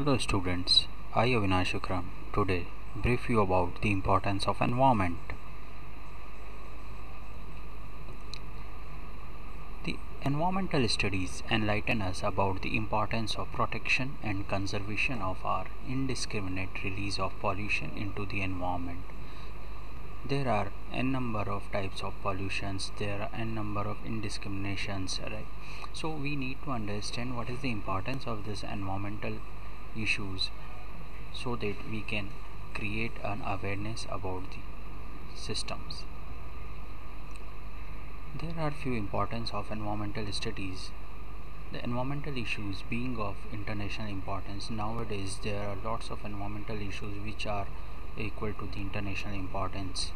Hello students, I Avinash Vikram today brief you about the importance of environment. The environmental studies enlighten us about the importance of protection and conservation of our indiscriminate release of pollution into the environment. There are n number of types of pollutions, there are n number of indiscriminations, right? So we need to understand what is the importance of this environmental issues so that we can create an awareness about the systems. There are few importance of environmental studies. The environmental issues being of international importance, nowadays there are lots of environmental issues which are equal to the international importance.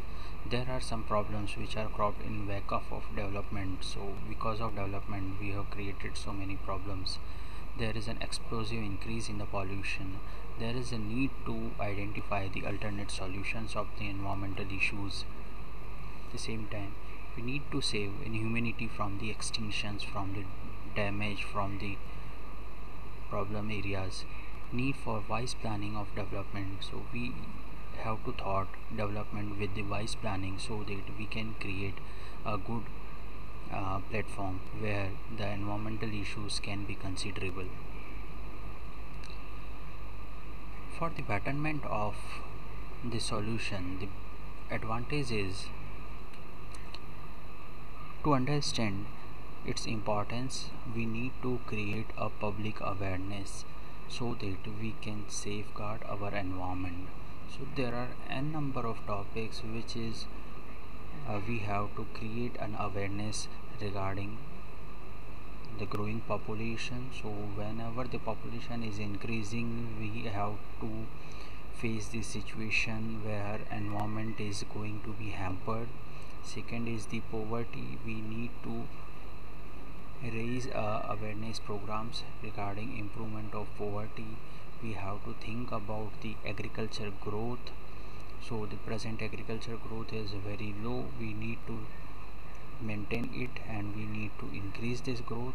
There are some problems which are cropped in wake of development, so because of development we have created so many problems. There is an explosive increase in the pollution. There is a need to identify the alternate solutions of the environmental issues. At the same time, we need to save humanity from the extinctions, from the damage, from the problem areas. Need for wise planning of development. So we have to thought development with the wise planning so that we can create a good platform where the environmental issues can be considerable. For the betterment of the solution, the advantage is to understand its importance. We need to create a public awareness so that we can safeguard our environment. So there are n number of topics which is we have to create an awareness regarding the growing population. So whenever the population is increasing, we have to face the situation where environment is going to be hampered. Second is the poverty. We need to raise awareness programs regarding improvement of poverty. We have to think about the agriculture growth. So the present agriculture growth is very low. We need to maintain it and we need to increase this growth.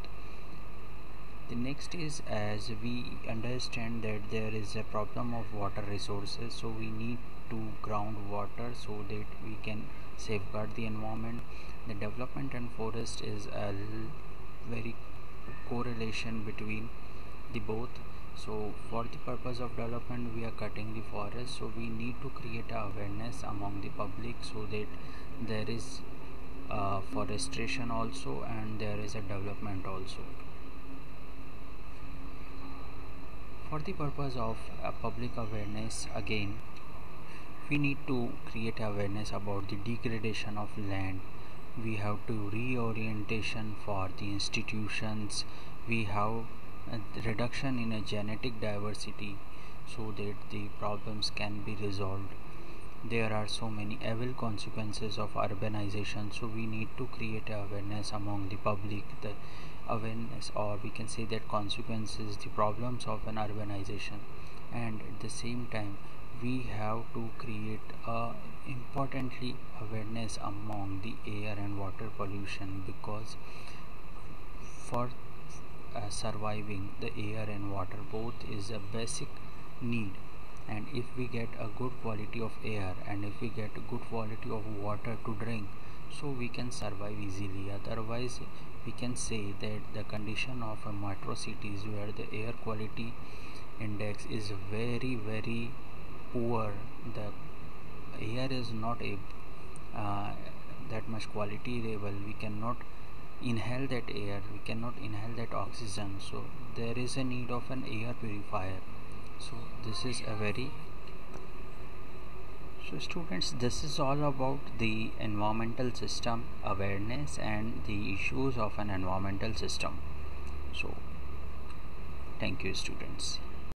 The next is, as we understand that there is a problem of water resources, so we need to ground water so that we can safeguard the environment. The development and forest is a very correlation between the both. So for the purpose of development we are cutting the forest, so we need to create awareness among the public so that there is forestation also and there is a development also. For the purpose of public awareness, again we need to create awareness about the degradation of land. We have to reorientation for the institutions. We have a reduction in a genetic diversity so that the problems can be resolved. There are so many evil consequences of urbanization, so we need to create awareness among the public. The awareness, or we can say that consequences, the problems of an urbanization, and at the same time we have to create importantly awareness among the air and water pollution, because for surviving, the air and water both is a basic need, and if we get a good quality of air and if we get a good quality of water to drink, so we can survive easily. Otherwise we can say that the condition of a metro cities where the air quality index is very poor, the air is not a that much quality level, we cannot inhale that air, we cannot inhale that oxygen, so there is a need of an air purifier. So this is a very so students, this is all about the environmental system awareness and the issues of an environmental system. So thank you students.